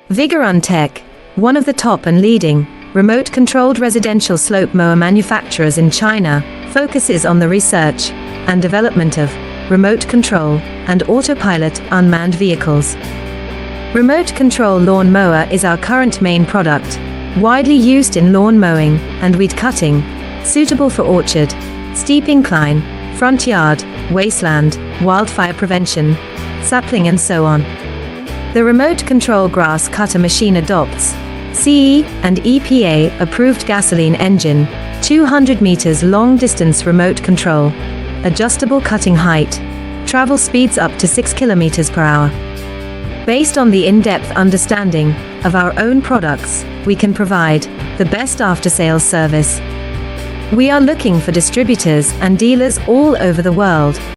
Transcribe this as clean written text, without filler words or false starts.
Vigorun Tech, one of the top and leading, remote-controlled residential slope mower manufacturers in China, focuses on the research and development of remote control and autopilot unmanned vehicles. Remote control lawn mower is our current main product, widely used in lawn mowing and weed cutting, suitable for orchard, steep incline, front yard, wasteland, wildfire prevention, sapling and so on. The remote control grass cutter machine adopts CE and EPA approved gasoline engine, 200 meters long distance remote control, adjustable cutting height, travel speeds up to 6 kilometers per hour. Based on the in-depth understanding of our own products, we can provide the best after-sales service. We are looking for distributors and dealers all over the world.